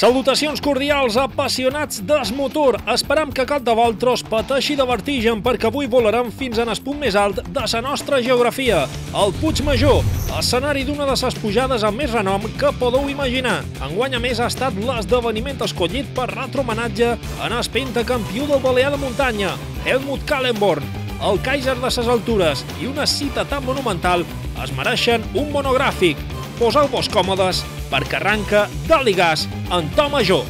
Salutacions cordials, apassionats d'Esmotor. Esperam que cap de vosaltres pateixi de vertigen perquè avui volarem fins en el punt més alt de la nostra geografia, el Puigmajor, escenari d'una de les pujades amb més renom que podeu imaginar. Enguany, a més, ha estat l'esdeveniment escollit per retre homenatge en el pentacampió del Balear de muntanya, Helmut Kallenborn. El Kaiser de les altures i una cita tan monumental es mereixen un monogràfic. Poseu-vos còmodes perquè arranca Dalt i Gas en to major.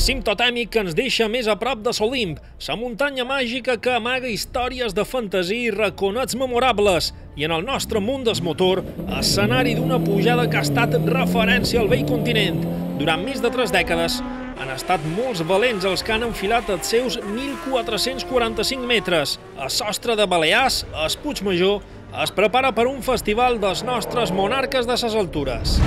Cim totèmic que ens deixa més a prop de l'Olimp, la muntanya màgica que amaga històries de fantasia i raconets memorables, i en el nostre món d'Esmotor, escenari d'una pujada que ha estat referència al vell continent. Durant més de 3 dècades han estat molts valents els que han enfilat els seus 1.445 metres. A sostre de Balears, el Puigmajor es prepara per un festival dels nostres monarques de les altures.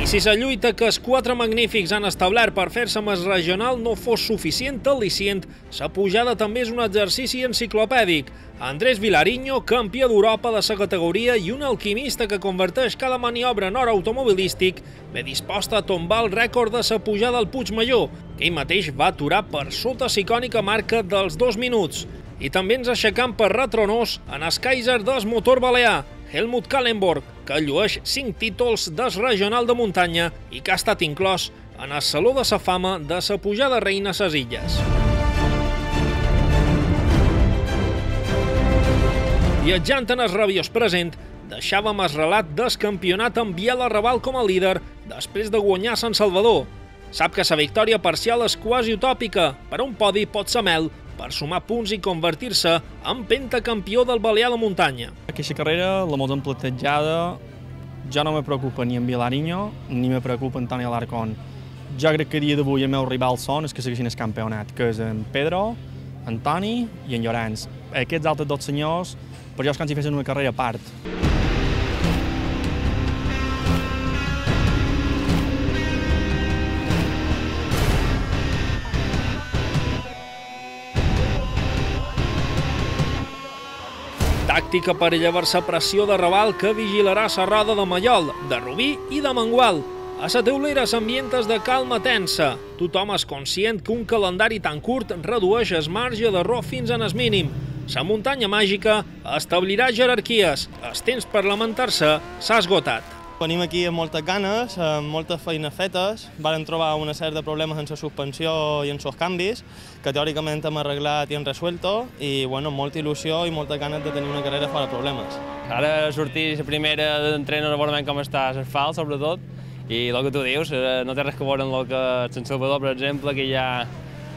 Si la lluita que els 4 magnífics han establert per fer-se més regional no fos suficient al·licient, la pujada també és un exercici enciclopèdic. Andrés Vilariño, campió d'Europa de la categoria i un alquimista que converteix cada maniobra en or automobilístic, ve disposta a tombar el rècord de la pujada al Puigmajor, que ell mateix va aturar per sota l'icònica marca dels 2 minuts. I també ens aixecam per retronós en el Kaiser d'Esmotor Balear, Helmut Kallenborn, que llueix 5 títols del regional de muntanya i que ha estat inclòs en el Saló de la Fama de la pujada reina a les Illes. Viatjant en el rabiós present, deixàvem el relat del campionat amb Biel Arrabal com a líder després de guanyar Sant Salvador. Sap que la victòria parcial és quasi utòpica, però un podi pot ser mel per sumar punts i convertir-se en pentacampió del Balear de muntanya. Aquesta carrera, la molt plantejada, ja no me preocupa ni en Vilariño ni me preocupa en Toni Alarcón. Jo crec que a dia d'avui els meus rivals són els que segueixin el campionat, que és en Pedro, en Toni i en Llorenç. Aquests altres 2 senyors, per jo és com si fessin una carrera a part. Tàctica per llevar-se pressió de Raval que vigilarà la roda de Mallol, de Rubí i de Mangual. A la teulera s'ambientes de calma tensa. Tothom és conscient que un calendari tan curt redueix el marge d'error fins en el mínim. La muntanya màgica establirà jerarquies. El temps per lamentar-se s'ha esgotat. Venim aquí amb moltes ganes, amb moltes feines fetes. Vàrem trobar una sèrie de problemes en la suspensió i en els canvis, que teòricament hem arreglat i hem resuelto, i bueno, molta il·lusió i moltes ganes de tenir una carrera fora problemes. Ara sortir la primera d'entrenar a veure com està l'asfalt, sobretot, i el que tu dius, no té res que veure amb el que Sant Salvador, per exemple, que ja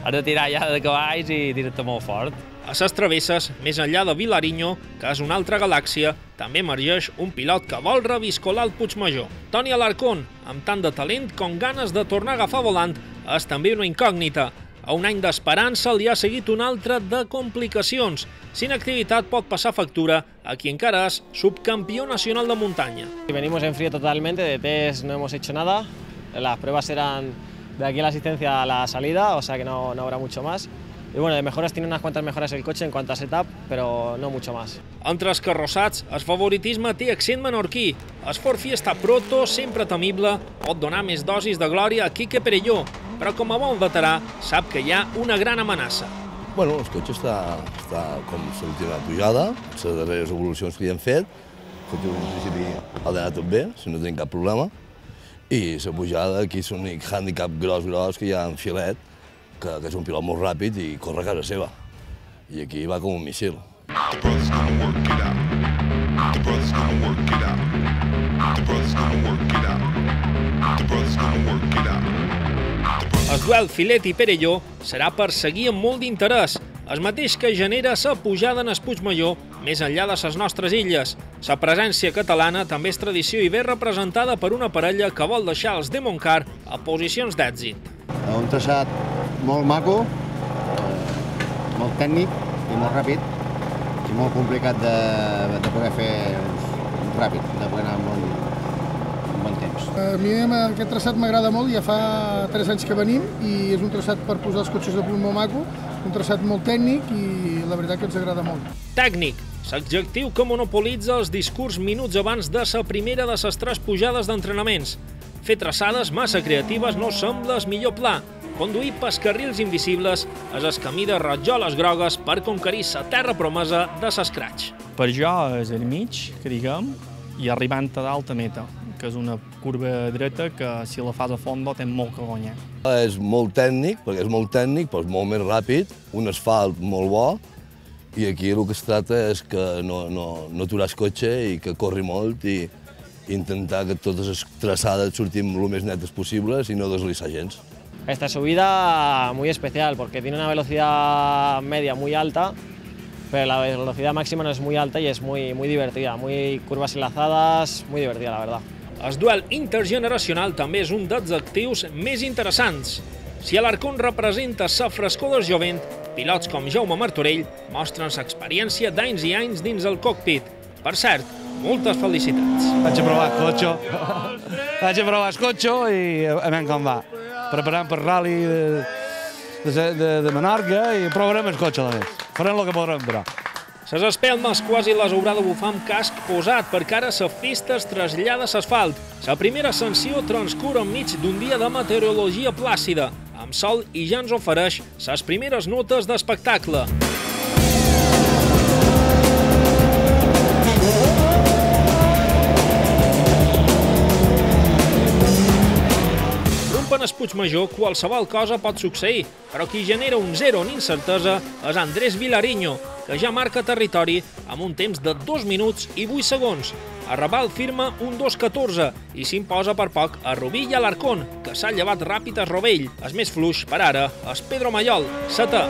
has de tirar ja de cavalls i tirar-te molt fort. A les travesses, més enllà de Vilariño, que és una altra galàxia, també emergeix un pilot que vol reviscolar el Puigmajor. Toni Alarcón, amb tant de talent com ganes de tornar a agafar volant, és també una incògnita. A un any d'esperança li ha seguit un altre de complicacions. Sin activitat pot passar factura a qui encara és subcampió nacional de muntanya. Venimos en frío totalmente, de test no hemos hecho nada. Las pruebas serán de aquí a la asistencia a la salida, o sea que no habrá mucho más. Y bueno, de mejoras tiene unas cuantas mejoras el coche en cuanto a setup, pero no mucho más. Entre els carrossats, el favoritisme té accent menorquí. El Ford Fiesta Proto, sempre temible, pot donar més dosis de glòria a Quique Perelló, però com a bon veterà sap que hi ha una gran amenaça. Bueno, el cotxe està com l'última pujada, les darreres evolucions que hi hem fet. El cotxe en principi ha d'anar tot bé, si no tenim cap problema. I la pujada, aquí és l'únic hàndicap gros que hi ha en Filet, que és un pilot molt ràpid i corre a casa seva. I aquí va com un míssil. El duel Filet i Perelló serà per seguir amb molt d'interès. el mateix que genera la pujada en el Puigmajor més enllà de les nostres illes. La presència catalana també és tradició i ve representada per una parella que vol deixar els de Montcar a posicions d'èxit. Un traçat molt maco, molt tècnic i molt ràpid i molt complicat de poder fer ràpid, de poder anar amb un bon temps. A mi aquest traçat m'agrada molt, ja fa 3 anys que venim i és un traçat per posar els cotxes de punt molt maco, un traçat molt tècnic i la veritat que ens agrada molt. Tècnic, l'adjectiu que monopolitza els discurs minuts abans de la primera de les 3 pujades d'entrenaments. Fer traçades massa creatives no sembla el millor pla. Conduir pels carrils invisibles és el camí de ratjoles grogues per conquerir la terra promesa de l'escratx. Per jo és el mig, que diguem, i arribant a d'alta meta, que és una curva dreta que si la fas a fondo té molt que guanyar. És molt tècnic, perquè és molt tècnic, però és molt més ràpid, un asfalt molt bo, i aquí el que es tracta és que no aturar el cotxe i que corri molt i intentar que totes les traçades surtin el més netes possibles i no deslizar gens. Esta subida muy especial porque tiene una velocidad media muy alta, pero la velocidad máxima no es muy alta y es muy divertida, muy curvas enlazadas, muy divertida, la verdad. El duel intergeneracional també és un dels actius més interessants. Si l'Arcón representa la frescor del jovent, pilots com Jaume Martorell mostren l'experiència d'anys i anys dins el cockpit. Per cert, moltes felicitats. Vaig a provar el cotxe i a veure com va. Preparant per rally de Menorca i provarem el cotxe, a més. Farem el que podrem, però. Les espelmes quasi les haurà de bufar amb casc posat perquè ara la pista es trasllada a l'asfalt. La primera ascensió transcurre enmig d'un dia de meteorologia plàcida, amb sol i ja ens ofereix les primeres notes d'espectacle. En el Puigmajor qualsevol cosa pot succeir, però qui genera un 0 en incertesa és Andrés Vilariño, que ja marca territori amb un temps de 2 minuts i 8 segons. A Raval firma un 2.14 i s'imposa per poc a Rubí i a l'Arcón, que s'ha llevat ràpid a Rovell. El més fluix per ara és Pedro Mayol, setè.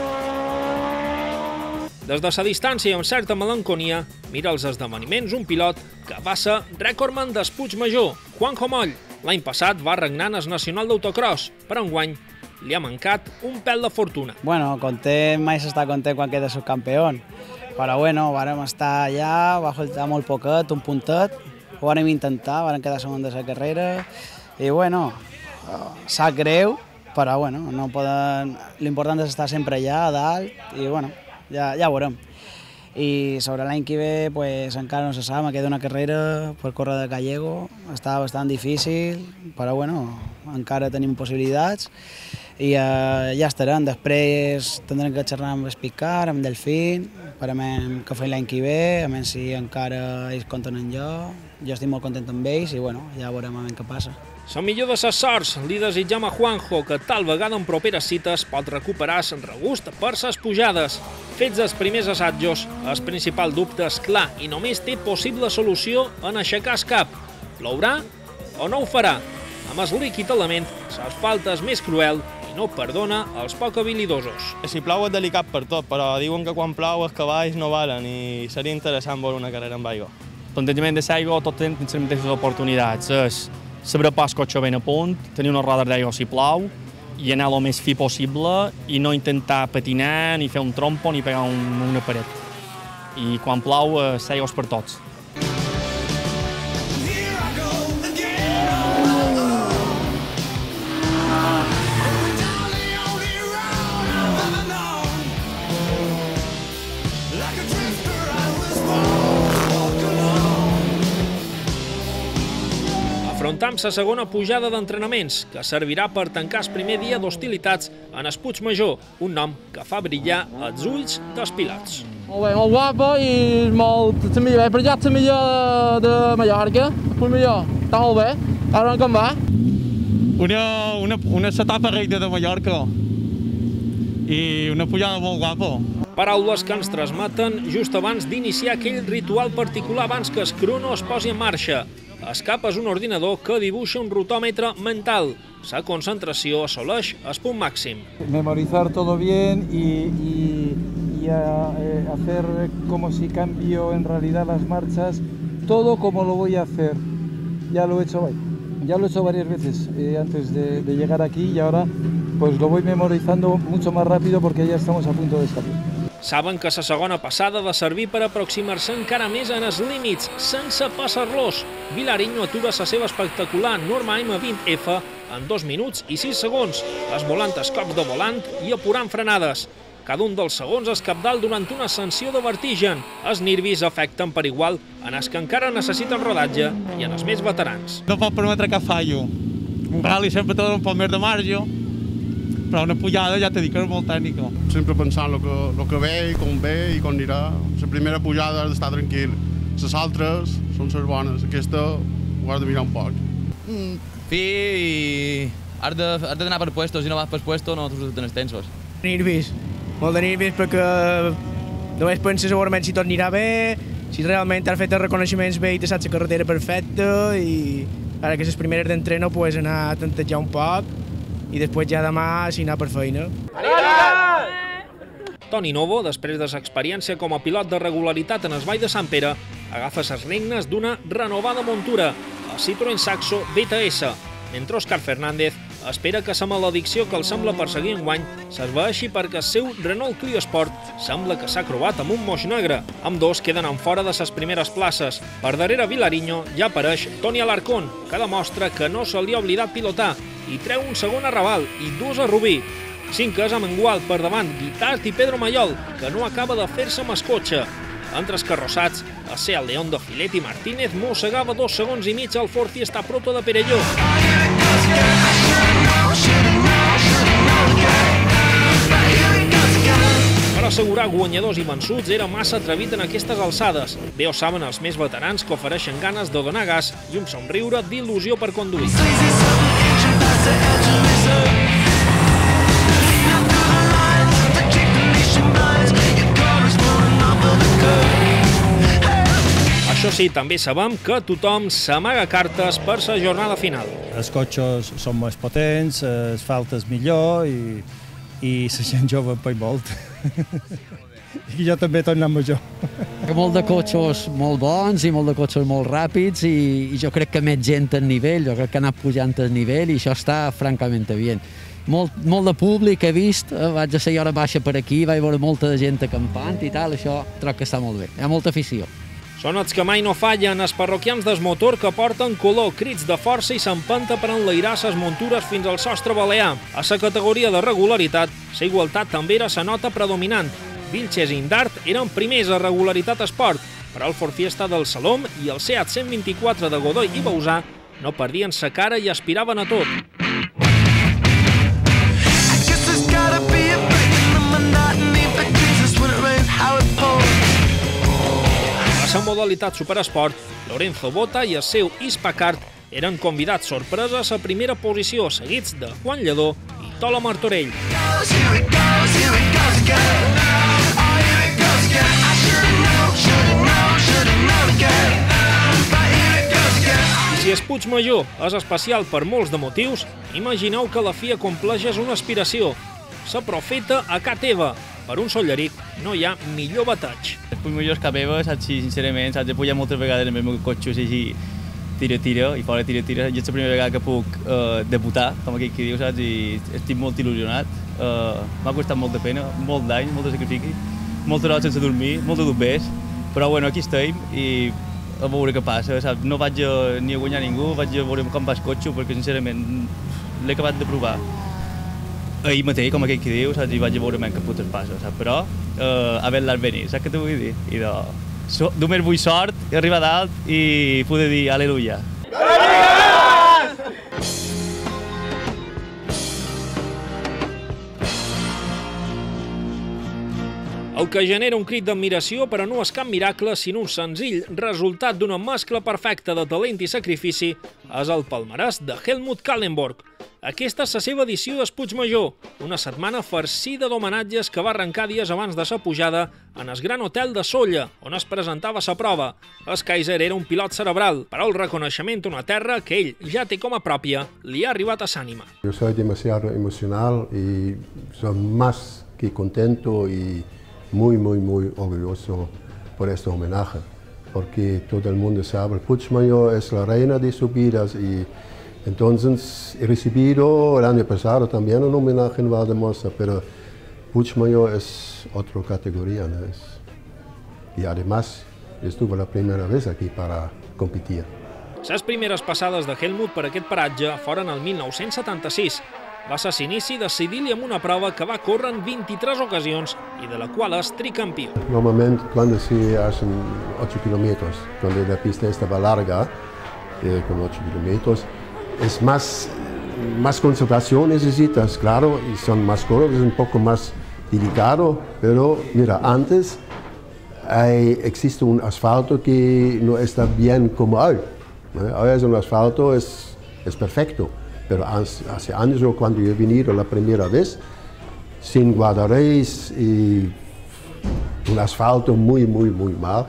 Des de la distància i amb certa melanconia, mira els esdeveniments un pilot que va ser rècordman del Puigmajor, Juanjo Moll. L'any passat va regnar en el Nacional d'Autocross, però enguany li ha mancat un pèl de fortuna. Bueno, content, mai s'està content quan queda subcampeón. Però bueno, vàrem estar allà, va faltar molt poquet, un puntet, ho vàrem intentar, vàrem quedar segon de la carrera, i bueno, sap greu, però bueno, no poden... L'important és estar sempre allà, a dalt, i bueno, ja veurem. I sobre l'any que ve pues, encara no se sap, me queda una carrera per córrer de Gallego, està bastant difícil, però bueno, encara tenim possibilitats i ja estarem. Després tindrem que xerrar amb Espicar, amb Delfín, per a veure què fem l'any que ve, a veure si encara ells compten en jo estic molt content amb ells i bueno, ja veurem a veure què passa. La millor de les sorts li desitjam a Juanjo, que tal vegada en properes cites pot recuperar el regust per les pujades. Fets els primers assajos, el principal dubte és clar i només té possible solució en aixecar el cap. Plourà o no ho farà? Amb el líquid element, l'asfalt és més cruel i no perdona els poc habilidosos. Si plou és delicat per tot, però diuen que quan plou els cavalls no valen i seria interessant veure una carrera amb aigua. El plantejament de l'aigua tot tenen les mateixes oportunitats. És saber pas cotxe ben a punt, tenir unes rodes d'aigua si plou i anar el més fi possible i no intentar patinar, ni fer un trompo, ni pegar una paret. I quan plou, l'aigua és per tots. Afrontam la segona pujada d'entrenaments, que servirà per tancar el primer dia d'hostilitats en el Puigmajor, un nom que fa brillar els ulls dels pilots. Molt bé, molt guapa i molt... He prejat la millor de Mallorca, el millor, està molt bé. Ara com va? Una etapa recta de Mallorca i una pujada molt guapa. Paraules que ens transmeten just abans d'iniciar aquell ritual particular abans que el crono es posi en marxa. El cap és un ordinador que dibuixa un rotòmetre mental. La concentració assoleix el punt màxim. Memorizar todo bien y y a hacer como si cambio en realidad las marchas, todo como lo voy a hacer. Ya lo he hecho varias veces antes de llegar aquí y ahora pues lo voy memorizando mucho más rápido porque ya estamos a punto de salir. Saben que la segona passada ha de servir per aproximar-se encara més en els límits, sense passar-los. Vilariño atura la seva espectacular norma M20F en 2 minuts i 6 segons, esmolant els cops de volant i apurant frenades. Cada un dels segons és cabdal durant una ascensió de vertigen. Els nervis afecten per igual en els que encara necessiten rodatge i en els més veterans. No pot permetre cap fallo. Un rally sempre té un poc més de marge, però una pujada ja t'he dit que és molt tècnica. Sempre pensant el que ve i com ve i com anirà. La primera pujada has d'estar tranquil. Les altres són les bones. Aquesta ho has de mirar un poc. Fi i has d'anar per puestos. Si no vas per puestos no t'ho tens tensos. Nervis. Molt de nervis perquè només penses segurament si tot anirà bé, si realment has fet els reconeixements bé i te saps la carretera perfecta i ara que les primeres d'entreno pues anar a tantejar un poc i després ja demà si anar per feina. Toni Novo, després de l'experiència com a pilot de regularitat en el Vall de Sant Pere, agafa les regnes d'una renovada muntura, el Citroën Saxo BTS, mentre Òscar Fernández espera que la maledicció que el sembla perseguir enguany s'esvaeixi perquè el seu Renault Clio Sport sembla que s'ha crobat amb un moix negre. Ambdós queden en fora de les primeres places. Per darrere Vilariño ja apareix Toni Alarcón, que demostra que no se li ha oblidat pilotar i treu un segon a Raval i 2 a Rubí. 5 a Mengual per davant Guitart i Pedro Mayol, que no acaba de fer-se amb el cotxe. Entre els carrossats, el Seat León de Filet i Martínez mossegava 2 segons i mig al Ford Fiesta Proto de Perelló. Per assegurar guanyadors i vençuts era massa atrevit en aquestes alçades. Bé ho saben els més veterans que ofereixen ganes de donar gas i un somriure d'il·lusió per conduir. Això sí, també sabem que tothom s'amaga cartes per la jornada final. Els cotxes són més potents, l'asfalt és millor i la gent jove per molt. I jo també torno major. Molt de cotxes molt bons i molt de cotxes molt ràpids i jo crec que més gent al nivell, jo crec que ha anat pujant el nivell i això està francament bé. Molt de públic he vist, vaig a ser hora baixa per aquí, vaig veure molta gent acampant i tal, això trobo que està molt bé, hi ha molta afició. Són els que mai no fallen, els parroquians del motor que porten color, crits de força i s'empenta per enlairar les muntures fins al sostre balear. A la categoria de regularitat, la igualtat també era la nota predominant. Vilches i Indart eren primers a regularitat esport, però el Ford Fiesta del Salom i el Seat 124 de Godoy i Bausà no perdien la cara i aspiraven a tot. A la modalitat Superesport, Lorenzo Bota i el seu Hispacart eren convidats sorpresa a la primera posició, seguits de Juan Lledó i Tola Martorell. I si el Puigmajor és especial per molts de motius, imagineu que la FIA compleix una aspiració. La profeta a ca teva. Per un solleric no hi ha millor bateig. El Puigmajor és cap meva, saps, sincerament, saps, he pujat moltes vegades amb el meu cotxe així tira i fora tira. I és la primera vegada que puc debutar, com aquell que diu, saps, i estic molt il·lusionat. M'ha costat molta pena, molt d'any, molt de sacrifici, moltes hores sense dormir, molts dubtes, però bueno, aquí estem i a veure què passa, saps? No vaig ni a guanyar ningú, vaig a veure com va el cotxe, perquè sincerament l'he acabat de provar ahir mateix, com aquell que diu, saps? I vaig a veure què putes passa, saps? Però haver-la venir, saps què t'ho vull dir? I només vull sort, arribar a dalt i poder dir aleluia. El que genera un crit d'admiració, però no és cap miracle, sinó un senzill resultat d'una mescla perfecta de talent i sacrifici, és el palmarès de Helmut Kallenborg. Aquesta és la seva edició del Puigmajor, una setmana farcida d'homenatges que va arrencar dies abans de la pujada en el Gran Hotel de Sóller, on es presentava la prova. El Kaiser era un pilot cerebral, però el reconeixement d'una terra que ell ja té com a pròpia li ha arribat a l'ànima. Yo soy demasiado emocional y soy más que contento y muy, muy, muy orgulloso por este homenaje, porque todo el mundo sabe, Puigmayor es la reina de subidas y entonces he recibido el año pasado también un homenaje en Valdemosa, pero Puigmayor es otra categoría, ¿no? Y además estuve la primera vez aquí para competir. Les primeres passades de Helmut per aquest paratge foren el 1976. Va ser s'inici decidint-li amb una prova que va córrer en 23 ocasions i de la qual és tricampió. Normalmente cuando se hacen 8 kilómetros, donde la pista estaba larga, con 8 kilómetros, es más concentración necesitas, claro, y son más curvas, es un poco más delicado, pero mira, antes existe un asfalto que no está bien como hoy. Ahora es un asfalto, es perfecto, pero hace años cuando yo he venido la primera vez, sin guardarrails y un asfalto muy mal.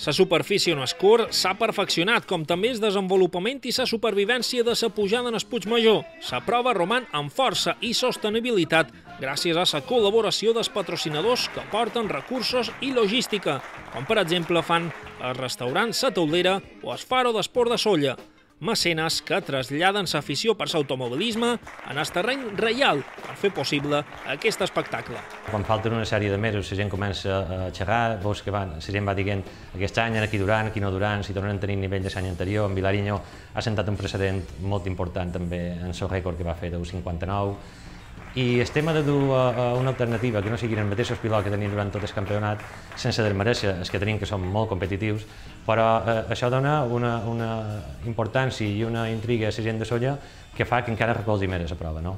La superfície on es corre s'ha perfeccionat, com també el desenvolupament i la supervivència de la pujada en el Puigmajor. La prova roman amb força i sostenibilitat gràcies a la col·laboració dels patrocinadors que aporten recursos i logística, com per exemple fan el restaurant La Teulera o el Faro d'Esport de Sóller, mecenes que traslladen l'afició per l'automobilisme en el terreny reial per fer possible aquest espectacle. Quan falten una sèrie de mesos, la gent comença a xerrar, veus que la gent va dient aquest any aquí duran, aquí no duran, si tornen a tenir nivell de l'any anterior. En Vilariño ha sentat un precedent molt important també en el rècord que va fer del 59. I el tema de dur una alternativa que no siguin els mateixos pilots que tenim durant tot el campionat, sense desmereixer els que tenim, que són molt competitius, però això dona una importància i una intriga a la gent de Sóller que fa que encara recolzi més la prova.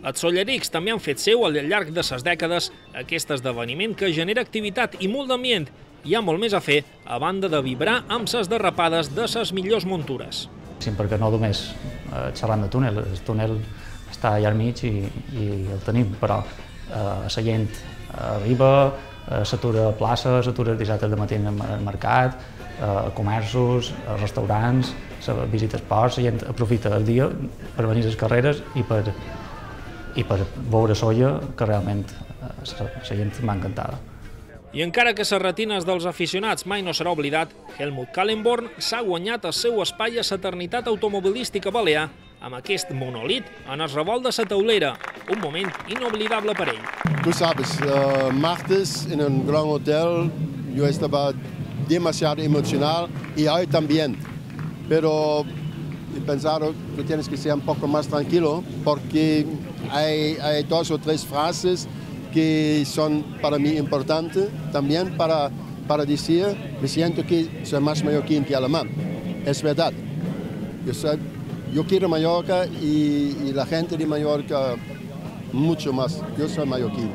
Els sollerics també han fet seu al llarg de les dècades aquest esdeveniment que genera activitat i molt d'ambient. Hi ha molt més a fer a banda de vibrar amb les derrapades de les millors muntures. Perquè no només xerrant de túnel, el túnel està allà al mig i el tenim, però la gent arriba, s'atura a places, s'atura dissabte de matí al mercat, comerços, restaurants, visita esports, la gent aprofita el dia per venir a les carreres i per veure Sóller, que realment la gent m'ha encantada. I encara que les retines dels aficionats mai no serà oblidat, Helmut Kallenborn s'ha guanyat el seu espai a l'eternitat automobilística balear amb aquest monolit en el revolt de la Teulera, un moment inoblidable per ell. Tú sabes, martes en un gran hotel yo estaba demasiado emocional y hoy también, pero he pensado que tienes que ser un poco más tranquilo porque hay 2 o 3 frases que son para mí importantes también para decir, me siento que soy más mallorquín que alemán. Es verdad. Yo quiero Mallorca y la gente de Mallorca mucho más. Yo soy mallorquín.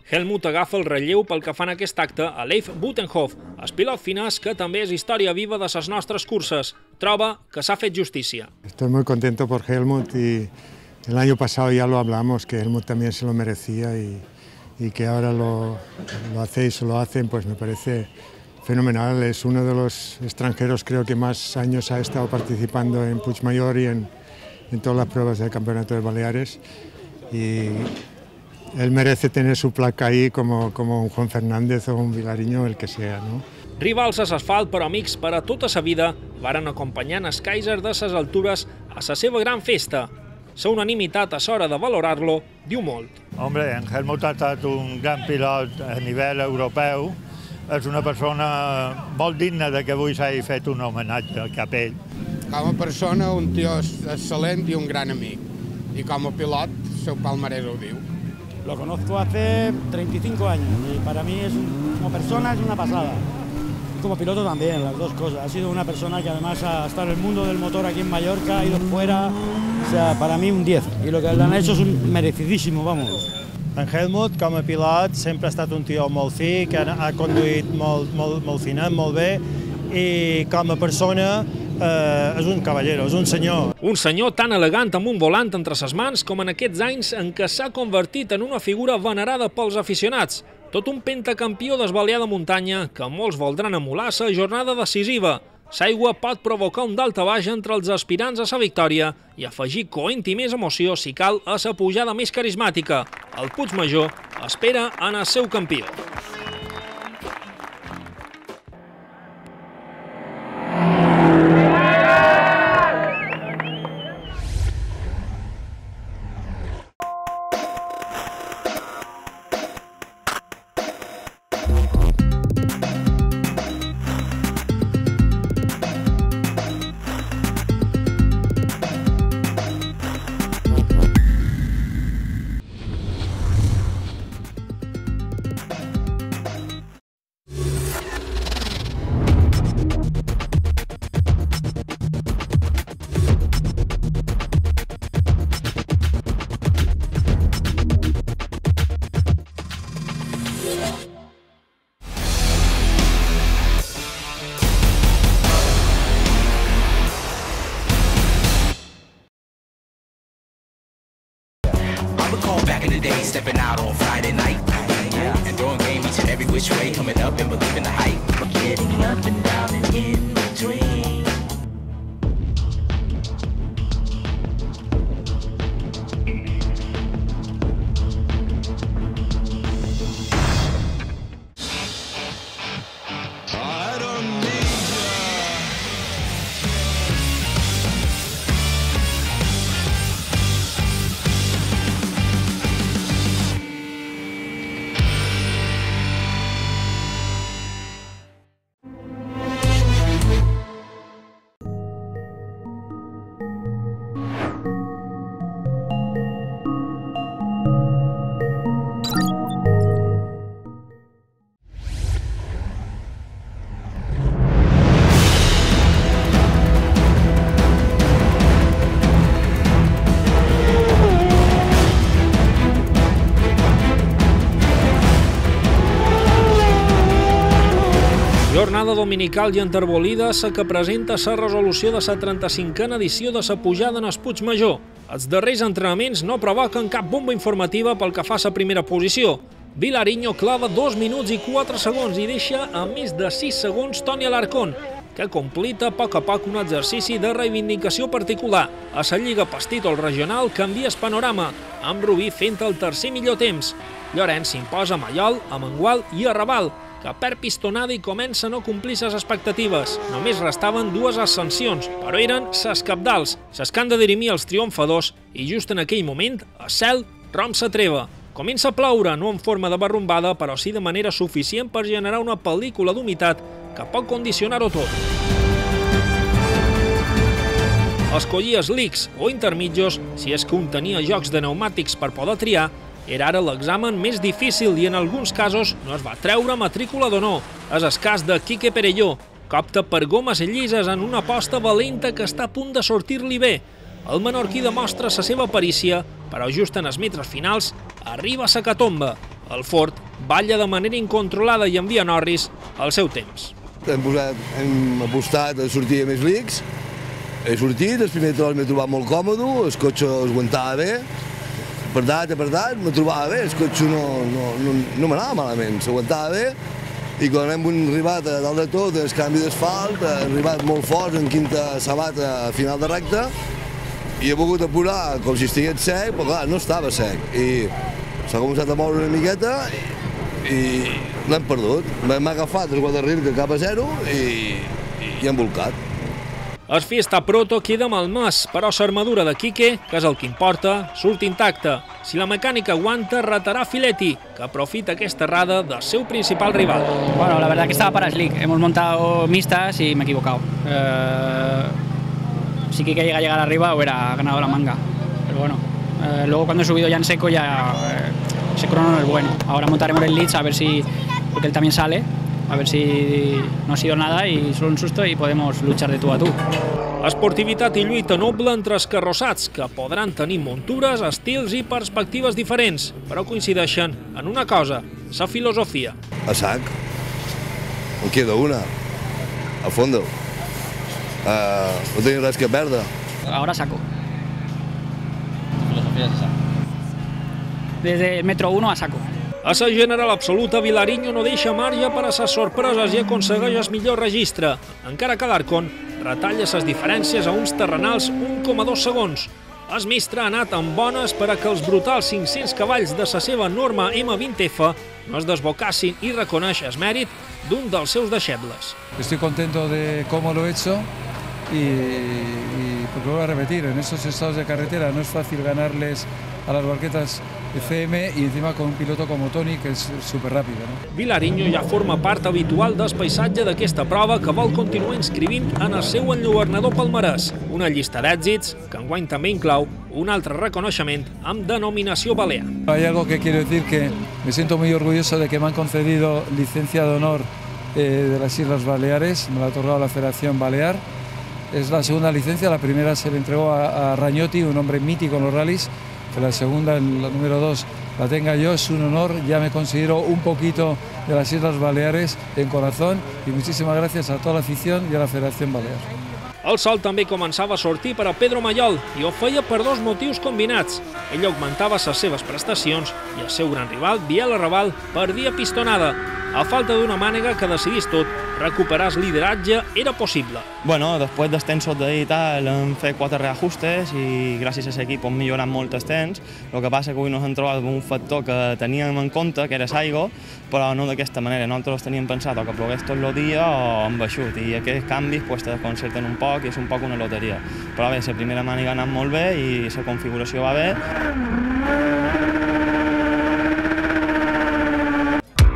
Helmut agafa el relleu pel que fan aquest acte a Leif Butenhof, el pilot finès que també és història viva de les nostres curses. Troba que s'ha fet justícia. Estoy muy contento por Helmut y el año pasado ya lo hablamos, que Helmut también se lo merecía y que ahora lo hacéis o lo hacen, pues me parece fenomenal. Es uno de los extranjeros, creo que más años ha estado participando en Puigmayor y en todas las pruebas del Campeonato de Baleares. Y él merece tener su placa ahí como un Juan Fernández o un Vilariño, el que sea, ¿no? Rivals a l'asfalt, però amics per a tota sa vida, varen acompanyant el Kaiser de ses altures a la seva gran festa. La unanimitat a l'hora de valorar-lo diu molt. Hombre, en Helmut ha estat un gran pilot a nivell europeu. És una persona molt digna de que avui s'hagi fet un homenatge cap a ell. Com a persona, un tio excel·lent i un gran amic. Y como pilot, seu palmarès ho diu. Lo conozco hace 35 años y para mí como persona es una pasada. Y como piloto también, las dos cosas. Ha sido una persona que además ha estado en el mundo del motor aquí en Mallorca, ha ido fuera. O sea, para mí un 10. Y lo que le han hecho es un merecidísimo, vamos. En Helmut, com a pilot, sempre ha estat un tio molt fi, que ha conduït molt finet, molt bé, i com a persona és un cavallero, és un senyor. Un senyor tan elegant amb un volant entre ses mans com en aquests anys en què s'ha convertit en una figura venerada pels aficionats. Tot un pentacampió d'esbaliar de muntanya que molts voldran emular la jornada decisiva. L'aigua pot provocar un daltabaix entre els aspirants a la victòria i afegir coent i més emoció, si cal, a la pujada més carismàtica. El Puigmajor espera en el seu campió. dominical i enterbolida la que presenta la resolució de la 35a edició de la pujada en el Puigmajor. Els darrers entrenaments no provoquen cap bomba informativa pel que fa a la primera posició. Vilariño clava 2 minuts i 4 segons i deixa a més de 6 segons Toni Alarcón, que completa a poc un exercici de reivindicació particular. A la Lliga pel títol regional canvia el panorama, amb Rubí fent el tercer millor temps. Llorenç s'imposa a Mallol, a Mangual i a Raval, que perd pistonada i comença a no complir les expectatives. Només restaven 2 ascensions, però eren les cabdals, les que han de dirimir els triomfadors, i just en aquell moment, el cel romp la treva. Comença a ploure, no en forma de barrumbada, però sí de manera suficient per generar una pel·lícula d'humitat que pot condicionar-ho tot. Escollir slicks o intermitjos, si és que un tenia jocs de pneumàtics per poder triar, era ara l'examen més difícil i en alguns casos no es va treure matrícula d'honor. És el cas de Quique Perelló, que opta per gomes llises en una aposta valenta que està a punt de sortir-li bé. El menorquí demostra la seva perícia, però just en els metres finals arriba a la catomba. El Ford balla de manera incontrolada i envia Norris al seu temps. Hem apostat a sortir més slicks, he sortit, el primer tros m'he trobat molt còmode, el cotxe es aguantava bé, apretat, me trobava bé, el cotxe no m'anava malament, s'aguantava bé, i quan hem arribat a dalt de tot, el canvi d'asfalt, hem arribat molt forts en quinta sabata a final de recta, i he pogut apurar com si estigués sec, però clar, no estava sec, i s'ha començat a moure una miqueta i l'hem perdut. M'ha agafat el guardarril cap a zero i hem volcat. El Fiesta Proto queda malmès, però l'armadura de Quique, que és el que importa, surt intacta. Si la mecànica aguanta, retarà Filetti, que aprofita aquesta errada del seu principal rival. Bueno, la verdad que estaba para slick. Hemos montado mixtas y me he equivocado. Si Quique llega a llegar arriba hubiera ganado la manga. Pero bueno, luego cuando he subido ya en seco, ese crono no es bueno. Ahora montaremos el leads a ver si, porque él también sale, a ver si no ha sido nada y solo un susto y podemos luchar de tú a tú. Esportivitat i lluita noble entre els carrossats, que podran tenir muntures, estils i perspectives diferents, però coincideixen en una cosa, la filosofia. A sac. En queda una. A fondo. No tenim res que perdre. Ahora saco. Filosofia es esa. Desde el metro 1 a saco. A la general absoluta, Vilariño no deixa marge per a les sorpreses i aconsegueix el millor registre, encara que Alarcón retalla les diferències a uns terrenals 1,2 segons. El mestre ha anat amb bones per a que els brutals 500 cavalls de la seva Norma M20F no es desbocassin i reconeix el mèrit d'un dels seus deixebles. Estoy contento de cómo lo he hecho y porque vuelvo a repetir, en estos estados de carretera no es fácil ganarles a las barquetas de CM y encima con un piloto como Toni, que és superràpid. Vilariño ja forma part habitual del paisatge d'aquesta prova que vol continuar inscrivint en el seu enlluernador palmarès. Una llista d'èxits que enguany també inclou un altre reconeixement amb denominació balear. Hay algo que quiero decir que me siento muy orgulloso de que me han concedido licencia de honor de las Islas Baleares, me la ha otorgado la Federación Balear. Es la segunda licencia, la primera se le entregó a Ragnotti, un hombre mítico en los rallies, que la segunda, la número 2, la tenga yo, es un honor, ya me considero un poquito de las Islas Baleares en corazón y muchísimas gracias a toda la afición y a la Federación Balear. El sol també començava a sortir per a Pedro Mallol i ho feia per dos motius combinats. Ell augmentava les seves prestacions i el seu gran rival, Biel Arrabal, perdia pistonada. A falta d'una mànega que decidís tot, recuperar el lideratge era possible. Bueno, després dels tensos d'ahir i tal, hem fet 4 reajustes i gràcies a aquest equip hem millorat molt els temps. El que passa que avui ens hem trobat un factor que teníem en compte, que era l'aigua, però no d'aquesta manera. Nosaltres teníem pensat o que plogués tot el dia o amb eixut, i aquests canvis te desconcerten un poc i és un poc una loteria. Però bé, la primera màniga ha anat molt bé i la configuració va bé.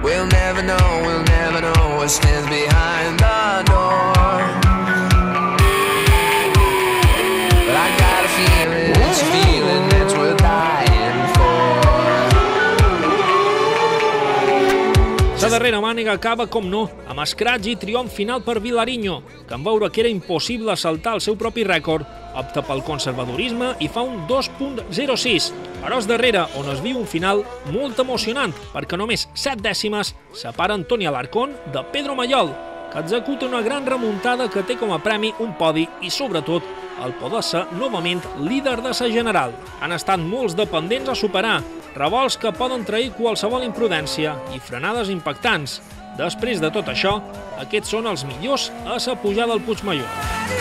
We'll never know what stands behind the door. But I got a feeling, it's a feeling that's worth dying for. La darrera màniga acaba, com no, amb escratx i triomf final per Vilariño, que en veure que era impossible saltar el seu propi rècord, opta pel conservadorisme i fa un 2.06, però és darrere on es viu un final molt emocionant, perquè només 7 dècimes separen Toni Alarcón de Pedro Mallol. que executa una gran remuntada que té com a premi un podi i, sobretot, el poder ser novament líder de sa general. Han estat molts dependents a superar, revolts que poden trair qualsevol imprudència i frenades impactants. Després de tot això, aquests són els millors a sa pujada al Puigmajor.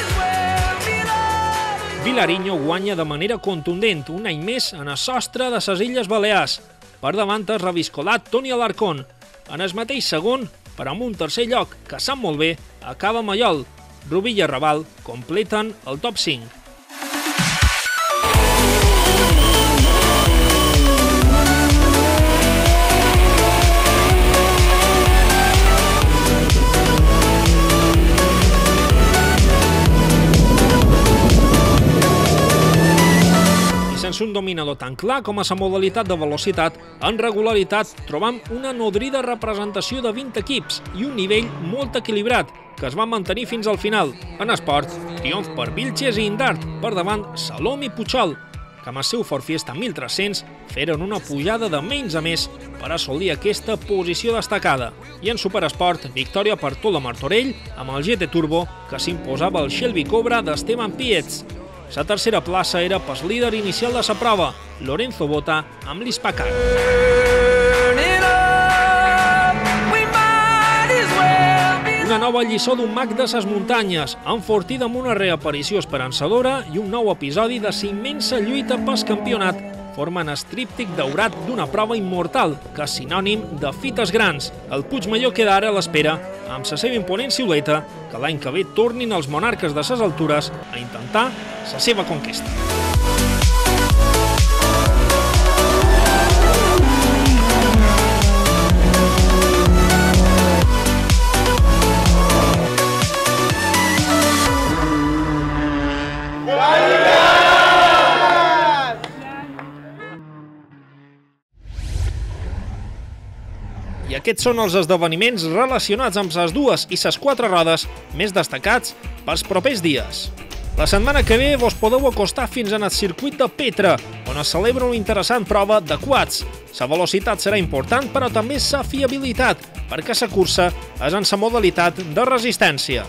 Vilariño guanya de manera contundent un any més en el sostre de ses Illes Balears. Per davant es reviscolat Toni Alarcón. En el mateix segon, però amb un tercer lloc que sap molt bé, acaba Mallol. Rubí i Arrabal completen el top 5. Sense un dominador tan clar com a sa modalitat de velocitat, en regularitat trobam una nodrida representació de 20 equips i un nivell molt equilibrat, que es va mantenir fins al final. En esport, triomf per Vilches i Indart, per davant Salom i Puigol, que amb el seu Ford Fiesta 1300 feren una pujada de menys a més per assolir aquesta posició destacada. I en Superesport, victòria per Tola Martorell amb el GT Turbo, que s'imposava el Shelby Cobra d'Esteban Pietz. La tercera plaça era pel líder inicial de la prova, Lorenzo Bota, amb l'Hispacar. Una nova lliçó d'un mag de ses muntanyes, enfortida amb una reaparició esperançadora i un nou episodi de la immensa lluita pel campionat, formen el tríptic daurat d'una prova immortal, que és sinònim de fites grans. El Puigmajor queda ara a l'espera, amb la seva imponent silueta, que l'any que ve tornin els monarques de ses altures a intentar la seva conquesta. I aquests són els esdeveniments relacionats amb les dues i les quatre rodes més destacats pels propers dies. La setmana que ve vos podeu acostar fins en el circuit de Petra, on es celebra una interessant prova de quads. La velocitat serà important, però també la fiabilitat, perquè la cursa és en la modalitat de resistència.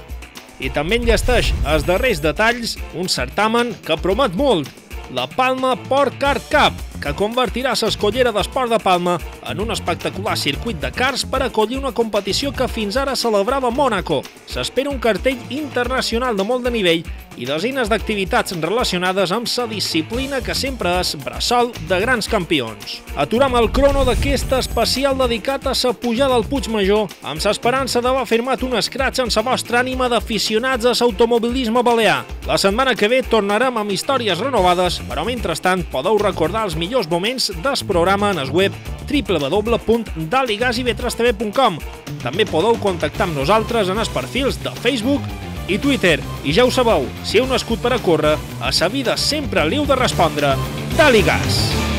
I també enllesteix els darrers detalls un certamen que promet molt, la Palma Port Kart Cup, que convertirà l'Escollera d'Esport de Palma en un espectacular circuit de karts per acollir una competició que fins ara celebrava Mònaco. S'espera un cartell internacional de molt de nivell i desenes d'activitats relacionades amb la disciplina que sempre és bressol de grans campions. Aturam el crono d'aquest especial dedicat a la pujada al Puigmajor amb l'esperança d'haver firmat un escratx en la vostra ànima d'aficionats a l'automobilisme balear. La setmana que ve tornarem amb històries renovades, però mentrestant podeu recordar els millors moments del programa en el web www.daligasib3tv.com. També podeu contactar amb nosaltres en els perfils de Facebook i Twitter. I ja ho sabeu, si heu nascut per a córrer, a sa vida sempre li heu de respondre Dali Gas!